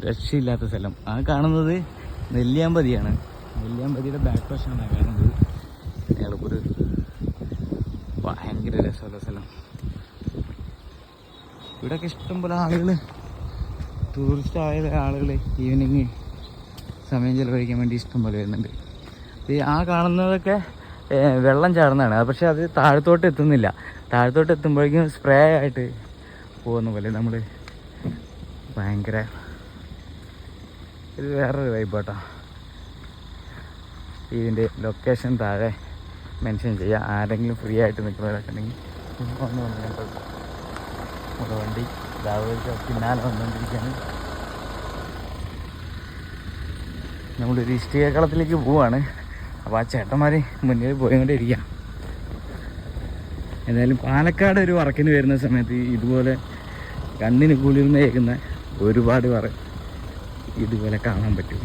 രക്ഷയില്ലാത്ത സ്ഥലം. ആ കാണുന്നത് നെല്ലിയാമ്പതിയാണ്. നെല്ലിയാമ്പതിയുടെ ബാക്ക് വശമാണ് കാണുന്നത്. ഞങ്ങൾക്കൊരു ഭയങ്കര രസമുള്ള സ്ഥലം. ഇവിടെയൊക്കെ ഇഷ്ടംപോലെ ആളുകൾ, ടൂറിസ്റ്റ് ആയ ആളുകൾ ഈവനിങ് സമയം ചിലവഴിക്കാൻ വേണ്ടി ഇഷ്ടംപോലെ വരുന്നുണ്ട്. ആ കാണുന്നതൊക്കെ വെള്ളം ചാടുന്നതാണ്. പക്ഷെ അത് താഴത്തോട്ട് എത്തുന്നില്ല. താഴത്തോട്ട് എത്തുമ്പോഴേക്കും സ്പ്രേ ആയിട്ട് പോകുന്ന പോലെ നമ്മൾ ഭയങ്കര ഇത് വേറൊരു വൈബാട്ടോ. ഇതിൻ്റെ ലൊക്കേഷൻ താഴെ മെൻഷൻ ചെയ്യുക. ആരെങ്കിലും ഫ്രീ ആയിട്ട് നിൽക്കുന്നവരൊക്കെ ഉണ്ടെങ്കിൽ ഒന്ന് വന്നിട്ട് നമ്മുടെ വണ്ടി പിന്നാലെ വന്നുകൊണ്ടിരിക്കുകയാണ്. നമ്മളൊരു ഇഷ്ടികക്കളത്തിലേക്ക് പോവാണ്. അപ്പോൾ ആ ചേട്ടന്മാർ മുന്നിൽ പോയിക്കൊണ്ടിരിക്കുക. എന്തായാലും പാലക്കാട് ഒരു വർക്കിന് വരുന്ന സമയത്ത് ഇതുപോലെ കണ്ണിന് കുളിർന്ന് കേൾക്കുന്ന ഒരുപാട് ഇതുപോലെ കാണാൻ പറ്റും.